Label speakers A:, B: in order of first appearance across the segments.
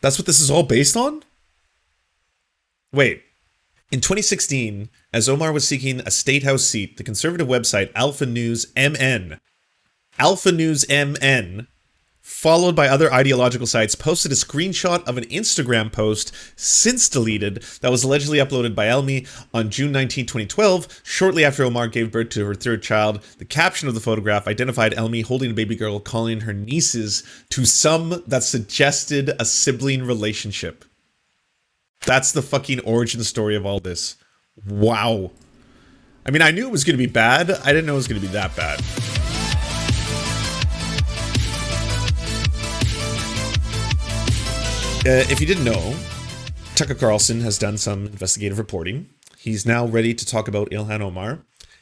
A: That's what this is all based on? Wait. In 2016, as Omar was seeking a state house seat, the conservative website Alpha News MN, followed by other ideological sites, posted a screenshot of an Instagram post, since deleted, that was allegedly uploaded by Elmi on June 19, 2012, shortly after Omar gave birth to her third child. The caption of the photograph identified Elmi holding a baby girl, calling her nieces to some that suggested a sibling relationship. That's the fucking origin story of all this. Wow. I mean, I knew it was going to be bad. I didn't know it was going to be that bad. If you didn't know, Tucker Carlson has done some investigative reporting. He's now ready to talk about Ilhan Omar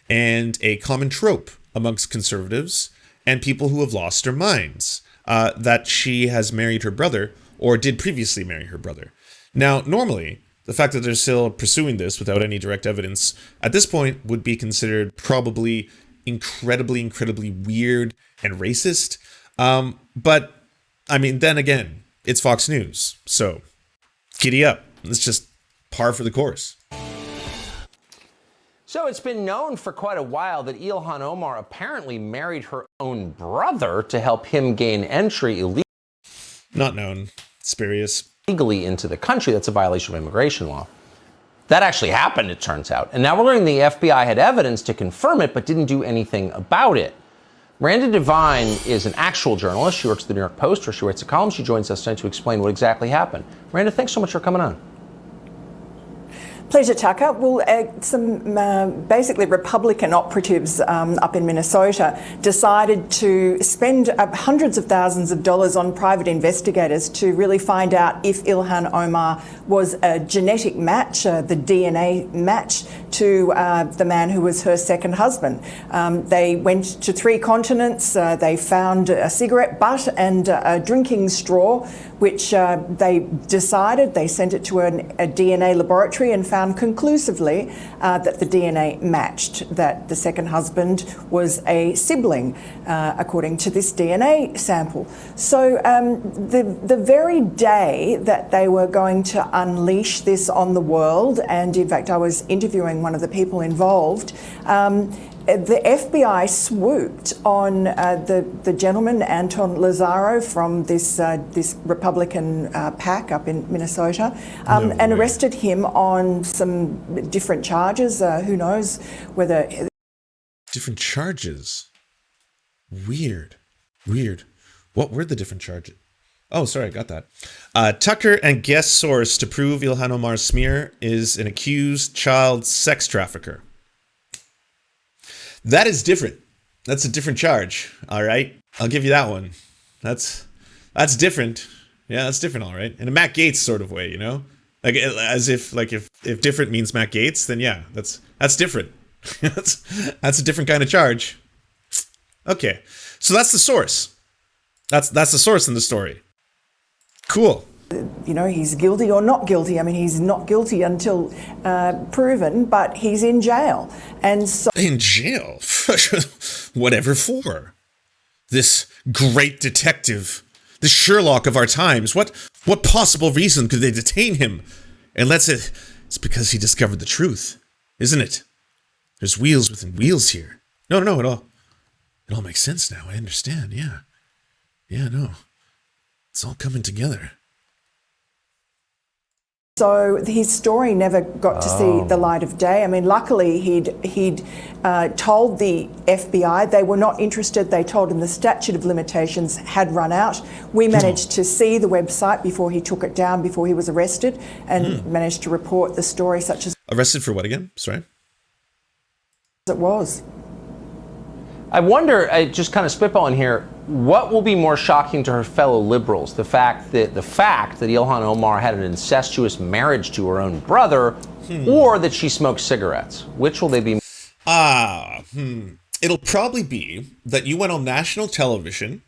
A: and a common trope amongst conservatives and people who have lost their minds, that she has married her brother or did previously marry her brother. Now, normally, the fact that they're still pursuing this without any direct evidence at this point would be considered probably incredibly weird and racist. But, I mean, then again, it's Fox News, so giddy up. It's just par for the course.
B: So it's been known for quite a while that Ilhan Omar apparently married her own brother to help him gain entry illegally.
A: Not known. Spurious.
B: Legally into the country. That's a violation of immigration law. That actually happened, it turns out. And now we're learning the FBI had evidence to confirm it, but didn't do anything about it. Miranda Devine is an actual journalist. She works at the New York Post, where she writes a column. She joins us tonight to explain what exactly happened. Miranda, thanks so much for coming on.
C: Pleasure, Tucker. Well, some basically Republican operatives up in Minnesota decided to spend hundreds of thousands of dollars on private investigators to really find out if Ilhan Omar was a genetic match, the DNA match, to the man who was her second husband. They went to 3 continents. They found a cigarette butt and a drinking straw, which they sent it to a DNA laboratory and found conclusively that the DNA matched, that the second husband was a sibling, according to this DNA sample. So the very day that they were going to unleash this on the world, and in fact I was interviewing one of the people involved, the FBI swooped on the gentleman, Anton Lazaro, from this Republican PAC up in Minnesota, and arrested him on some different charges. Who knows whether...
A: Different charges? Weird. What were the different charges? Oh, sorry, I got that. Tucker and guest source to prove Ilhan Omar's smear is an accused child sex trafficker. That is different. That's a different charge. All right. I'll give you that one. That's different. Yeah, that's different. All right. In a Matt Gaetz sort of way, you know, like as if if different means Matt Gaetz, then yeah, that's different. that's a different kind of charge. Okay. So that's the source. That's the source in the story. Cool.
C: You know, he's guilty or not guilty. I mean, he's not guilty until proven, but he's in jail. And so
A: in jail? Whatever for? This great detective, the Sherlock of our times. What possible reason could they detain him? Unless it's because he discovered the truth, isn't it? There's wheels within wheels here. No, it all makes sense now. I understand. Yeah, no, it's all coming together.
C: So his story never got to see the light of day. I mean, luckily he'd told the FBI they were not interested. They told him the statute of limitations had run out. We managed to see the website before he took it down, before he was arrested, and managed to report the story such as
A: arrested for what again? Sorry.
C: It was.
B: I wonder, just kind of spitballing here, what will be more shocking to her fellow liberals? The fact that Ilhan Omar had an incestuous marriage to her own brother, or that she smoked cigarettes? Which will they be?
A: It'll probably be that you went on national television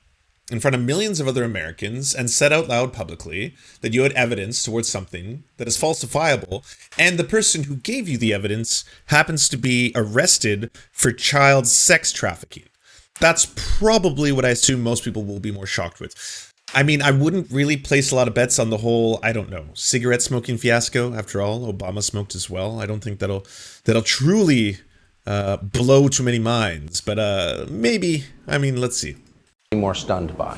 A: in front of millions of other Americans and said out loud publicly that you had evidence towards something that is falsifiable, and the person who gave you the evidence happens to be arrested for child sex trafficking. That's probably what I assume most people will be more shocked with. I mean, I wouldn't really place a lot of bets on the whole, I don't know, cigarette smoking fiasco. After all, Obama smoked as well. I don't think that'll truly blow too many minds. But maybe, I mean, let's see.
B: More stunned by.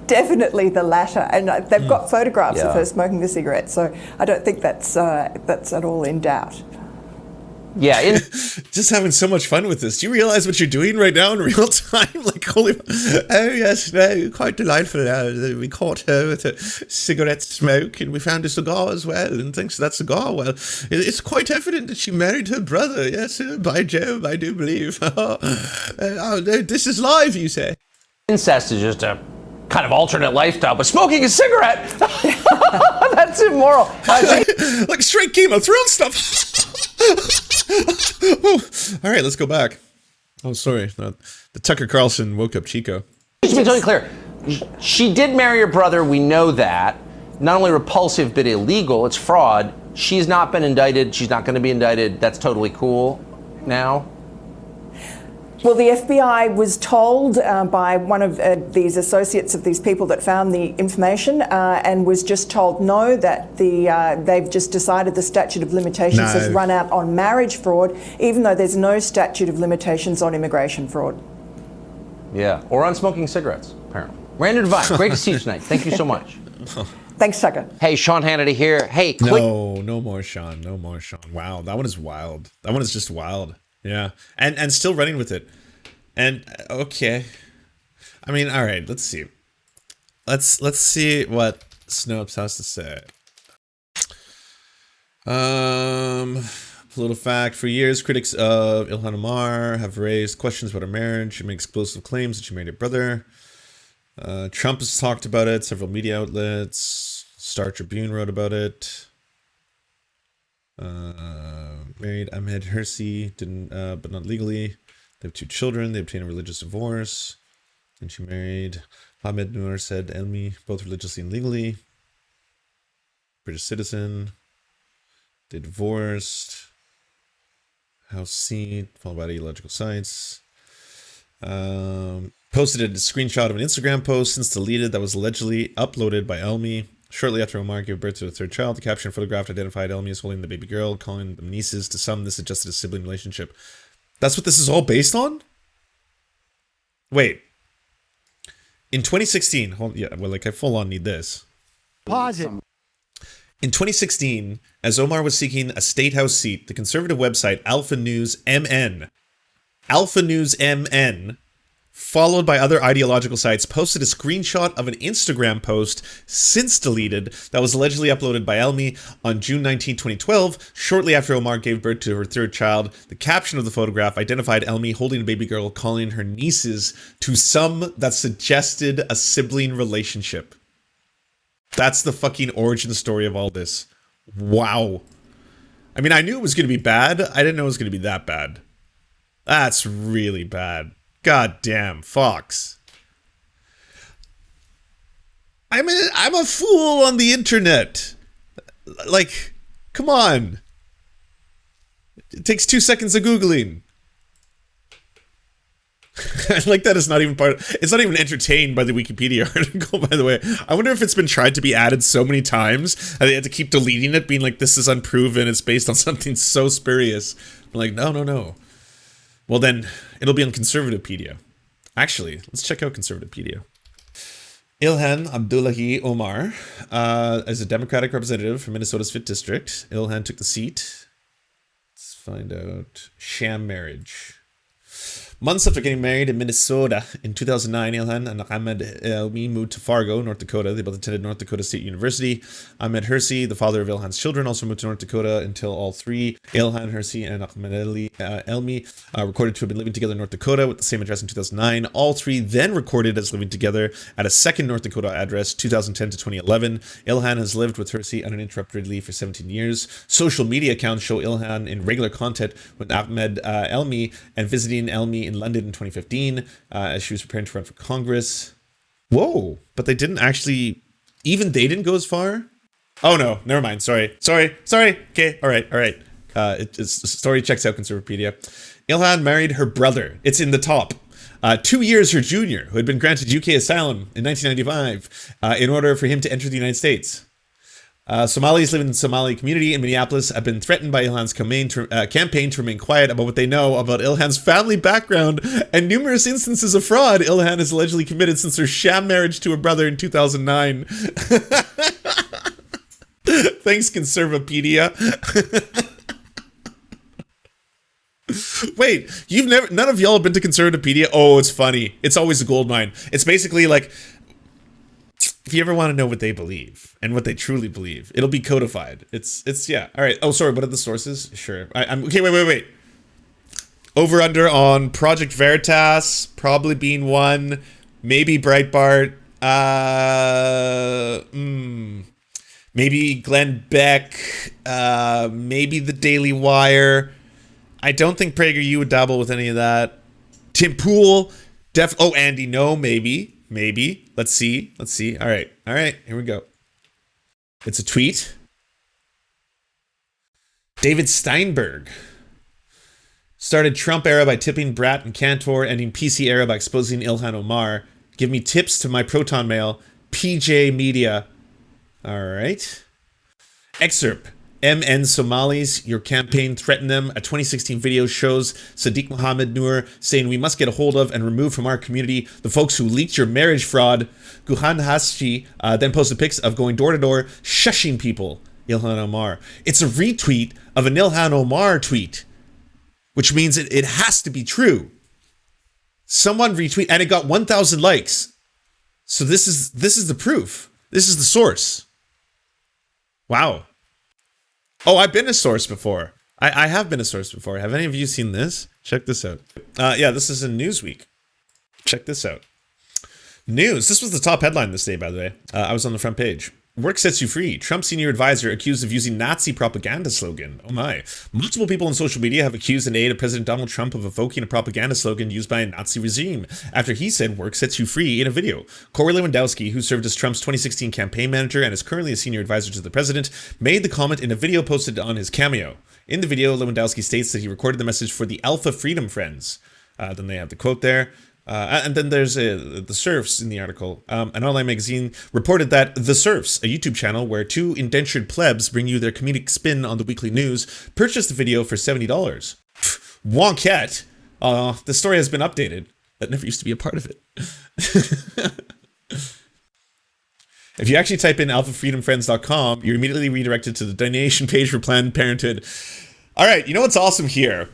C: Definitely the latter, and they've got photographs of her smoking the cigarette, so I don't think that's at all in doubt.
B: Yeah,
A: just having so much fun with this. Do you realize what you're doing right now in real time? Like, holy, oh yes, no, quite delightful. We caught her with a cigarette smoke, and we found a cigar as well. And thanks to that cigar, well, it's quite evident that she married her brother. Yes, by Jove, I do believe. Oh, no, this is live, you say?
B: Incest is just a kind of alternate lifestyle, but smoking a cigarette, that's immoral.
A: Like straight Game of Thrones stuff. Oh, all right, let's go back. Oh, sorry. The Tucker Carlson woke up Chico.
B: Just to be totally clear, she did marry her brother. We know that. Not only repulsive, but illegal. It's fraud. She's not been indicted. She's not going to be indicted. That's totally cool now.
C: Well, the FBI was told by one of these associates of these people that found the information and was just told no, that they've just decided the statute of limitations has run out on marriage fraud, even though there's no statute of limitations on immigration fraud.
B: Yeah, or on smoking cigarettes, apparently. Randa Devine, great to see you tonight. Thank you so much.
C: Thanks, Tucker.
B: Hey, Sean Hannity here. Hey, quick.
A: No more Sean. No more Sean. Wow, that one is wild. That one is just wild. Yeah, and still running with it. And okay, I mean, all right. Let's see. Let's see what Snopes has to say. Political fact: for years, critics of Ilhan Omar have raised questions about her marriage. She makes explosive claims that she married her brother. Trump has talked about it. Several media outlets. Star Tribune wrote about it. Married Ahmed Hirsi, didn't, but not legally. They have 2 children. They obtained a religious divorce. And she married Ahmed Noor said Elmi, both religiously and legally. British citizen. They divorced. House seat, followed by ideological sites. Posted a screenshot of an Instagram post since deleted that was allegedly uploaded by Elmi. Shortly after Omar gave birth to the 3rd child, the caption photograph identified Elmi as holding the baby girl, calling them nieces. To some, this suggested a sibling relationship. That's what this is all based on? Wait. In 2016, I full on need this.
D: Pause it.
A: In 2016, as Omar was seeking a state house seat, the conservative website Alpha News MN, followed by other ideological sites, posted a screenshot of an Instagram post since deleted that was allegedly uploaded by Elmi on June 19, 2012, shortly after Omar gave birth to her 3rd child. The caption of the photograph identified Elmi holding a baby girl, calling her nieces. To some, that suggested a sibling relationship. That's the fucking origin story of all this. Wow. I mean, I knew it was going to be bad. I didn't know it was going to be that bad. That's really bad. God damn, Fox. I'm a fool on the internet. Like, come on. It takes 2 seconds of Googling. I like that it's not even it's not even entertained by the Wikipedia article, by the way. I wonder if it's been tried to be added so many times and they had to keep deleting it, being like, this is unproven, it's based on something so spurious. I'm like, no. Well, then it'll be on ConservativePedia. Actually, let's check out ConservativePedia. Ilhan Omar, as a Democratic representative from Minnesota's 5th District. Ilhan took the seat. Let's find out. Sham marriage. Months after getting married in Minnesota in 2009, Ilhan and Ahmed Elmi moved to Fargo, North Dakota. They both attended North Dakota State University. Ahmed Hirsi, the father of Ilhan's children, also moved to North Dakota until all 3, Ilhan, Hirsi, and Ahmed Elmi, recorded to have been living together in North Dakota with the same address in 2009. All 3 then recorded as living together at a second North Dakota address, 2010 to 2011. Ilhan has lived with Hirsi uninterruptedly for 17 years. Social media accounts show Ilhan in regular contact with Ahmed Elmi and visiting Elmi in London in 2015 as she was preparing to run for Congress. Whoa, but they didn't actually, even they didn't go as far? Oh no, never mind, sorry. Okay, all right. The story checks out ConservativePedia. Ilhan married her brother. It's in the top. 2 years her junior, who had been granted UK asylum in 1995 in order for him to enter the United States. Somalis living in the Somali community in Minneapolis have been threatened by Ilhan's campaign to remain quiet about what they know about Ilhan's family background and numerous instances of fraud Ilhan has allegedly committed since her sham marriage to her brother in 2009. Thanks, ConservativePedia. Wait, none of y'all have been to ConservativePedia? Oh, it's funny. It's always a gold mine. It's basically like, if you ever want to know what they believe and what they truly believe, it'll be codified. It's yeah. All right. Oh, sorry. What are the sources? Sure. I'm okay. Wait. Over under on Project Veritas probably being one. Maybe Breitbart. Maybe Glenn Beck. Maybe the Daily Wire. I don't think PragerU would dabble with any of that. Tim Pool. Oh, Andy. No. Maybe. Let's see. All right. Here we go. It's a tweet. David Steinberg started Trump era by tipping Bratt and Cantor, ending PC era by exposing Ilhan Omar. Give me tips to my Proton Mail. PJ Media. All right. Excerpt. MN Somalis, your campaign threatened them. A 2016 video shows Sadiq Mohammed Noor saying we must get a hold of and remove from our community the folks who leaked your marriage fraud. Guhan Hasji then posted pics of going door to door, shushing people. Ilhan Omar. It's a retweet of an Ilhan Omar tweet, which means it has to be true. Someone retweet, and it got 1,000 likes. So this is the proof. This is the source. Wow. Oh, I've been a source before. I have been a source before. Have any of you seen this? Check this out. Yeah, this is in Newsweek. Check this out. News. This was the top headline this day, by the way. I was on the front page. Work sets you free. Trump senior advisor accused of using Nazi propaganda slogan. Oh my. Multiple people on social media have accused an aide of President Donald Trump of evoking a propaganda slogan used by a Nazi regime after he said work sets you free in a video. Corey Lewandowski, who served as Trump's 2016 campaign manager and is currently a senior advisor to the president, made the comment in a video posted on his Cameo. In the video, Lewandowski states that he recorded the message for the Alpha Freedom Friends. Then they have the quote there. And then there's the Serfs in the article. An online magazine reported that The Serfs, a YouTube channel where two indentured plebs bring you their comedic spin on the weekly news, purchased the video for $70. Wonkette. The story has been updated. That never used to be a part of it. If you actually type in alphafreedomfriends.com, you're immediately redirected to the donation page for Planned Parenthood. All right, you know what's awesome here?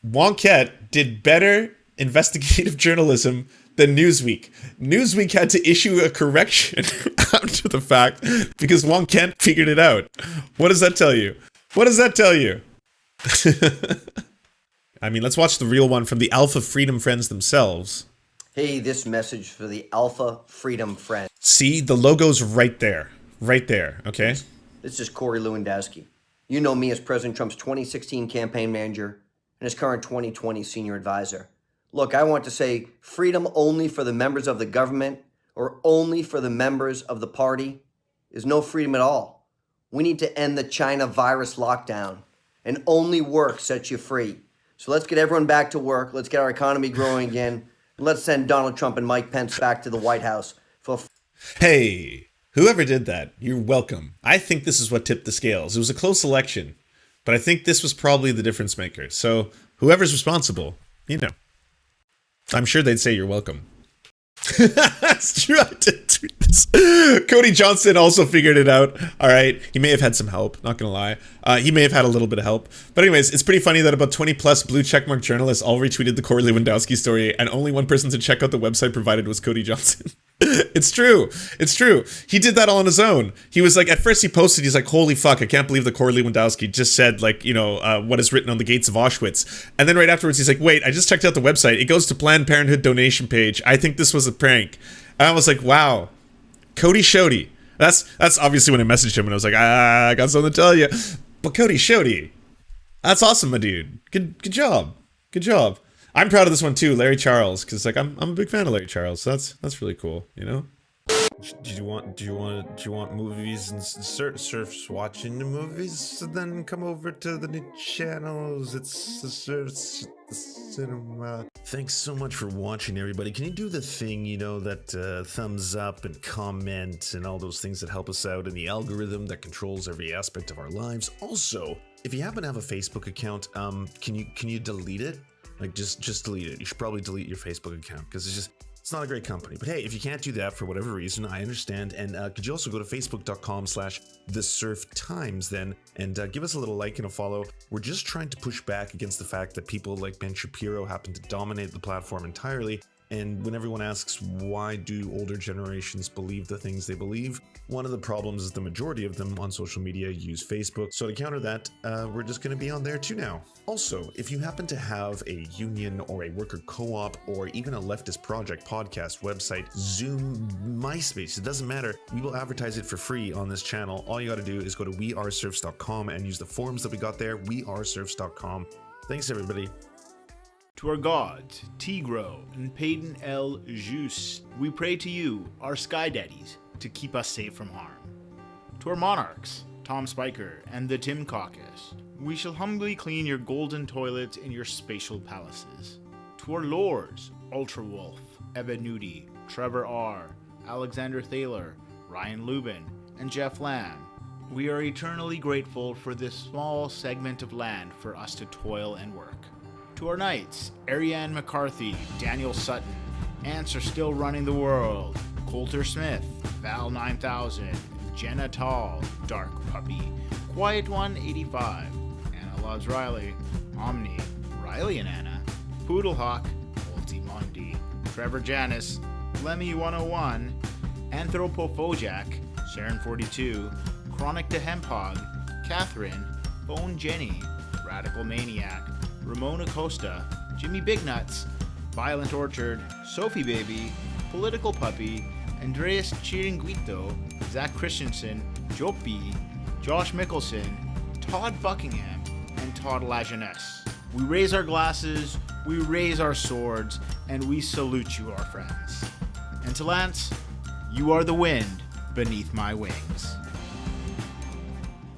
A: Wonkette did better investigative journalism than Newsweek. Newsweek had to issue a correction after the fact because Wonkette figured it out. What does that tell you? I mean, let's watch the real one from the Alpha Freedom Friends themselves.
D: Hey, this message for the Alpha Freedom Friends.
A: See, the logo's right there. Okay?
D: This is Corey Lewandowski. You know me as President Trump's 2016 campaign manager and his current 2020 senior advisor. Look, I want to say freedom only for the members of the government or only for the members of the party is no freedom at all. We need to end the China virus lockdown, and only work sets you free. So let's get everyone back to work. Let's get our economy growing again. And let's send Donald Trump and Mike Pence back to the White House.
A: Hey, whoever did that, you're welcome. I think this is what tipped the scales. It was a close election, but I think this was probably the difference maker. So whoever's responsible, you know. I'm sure they'd say you're welcome. That's true. I did tweet this. Cody Johnson also figured it out. All right. He may have had some help. Not going to lie. He may have had a little bit of help. But anyways, it's pretty funny that about 20 plus blue checkmark journalists all retweeted the Corey Lewandowski story, and only one person to check out the website provided was Cody Johnson. It's true. He did that all on his own. He was like, at first he posted, he's like, holy fuck, I can't believe that Corey Lewandowski just said, like, you know, what is written on the gates of Auschwitz. And then right afterwards, he's like, wait, I just checked out the website. It goes to Planned Parenthood donation page. I think this was a prank. And I was like, wow, Cody Shody. That's obviously when I messaged him and I was like, I got something to tell you. But Cody Shody, that's awesome, my dude. Good job. I'm proud of this one too, Larry Charles, because like I'm a big fan of Larry Charles. So that's really cool, you know. Do you want movies and Serfs watching the movies? So then come over to the new channels. It's the Serfs cinema. Thanks so much for watching, everybody. Can you do the thing, that thumbs up and comment and all those things that help us out in the algorithm that controls every aspect of our lives? Also, if you happen to have a Facebook account, can you delete it? Like just delete it. You should probably delete your Facebook account because it's not a great company. But hey, if you can't do that for whatever reason, I understand. And could you also go to facebook.com/thesurftimes then and give us a little like and a follow. We're just trying to push back against the fact that people like Ben Shapiro happen to dominate the platform entirely. And when everyone asks why do older generations believe the things they believe, one of the problems is the majority of them on social media use Facebook. So to counter that, we're just going to be on there too now. Also, if you happen to have a union or a worker co-op or even a leftist project, podcast, website, Zoom, MySpace, it doesn't matter. We will advertise it for free on this channel. All you got to do is go to weareserfs.com and use the forms that we got there, weareserfs.com. Thanks, everybody.
E: To our gods, Tigro and Peyton El Jus, we pray to you, our sky daddies, to keep us safe from harm. To our monarchs, Tom Spiker and the Tim Caucus, we shall humbly clean your golden toilets in your spatial palaces. To our lords, Ultra Wolf, Ebed Nudi, Trevor R., Alexander Thaler, Ryan Lubin, and Jeff Lamb, we are eternally grateful for this small segment of land for us to toil and work. To our knights, Ariane McCarthy, Daniel Sutton, Ants Are Still Running the World, Coulter Smith, Val 9000, Jenna Tall, Dark Puppy, Quiet One 85, Anna Loves Riley, Omni, Riley and Anna, Poodlehawk, Ultimondi, Trevor Janis, Lemmy 101, Anthropophojack, Sharon 42, Chronic to Hemphog, Catherine, Bone Jenny, Radical Maniac, Ramona Costa, Jimmy Bignuts, Violent Orchard, Sophie Baby, Political Puppy, Andreas Chiringuito, Zach Christensen, Jopi, Josh Mickelson, Todd Buckingham, and Todd Lajeunesse. We raise our glasses, we raise our swords, and we salute you, our friends. And to Lance, you are the wind beneath my wings.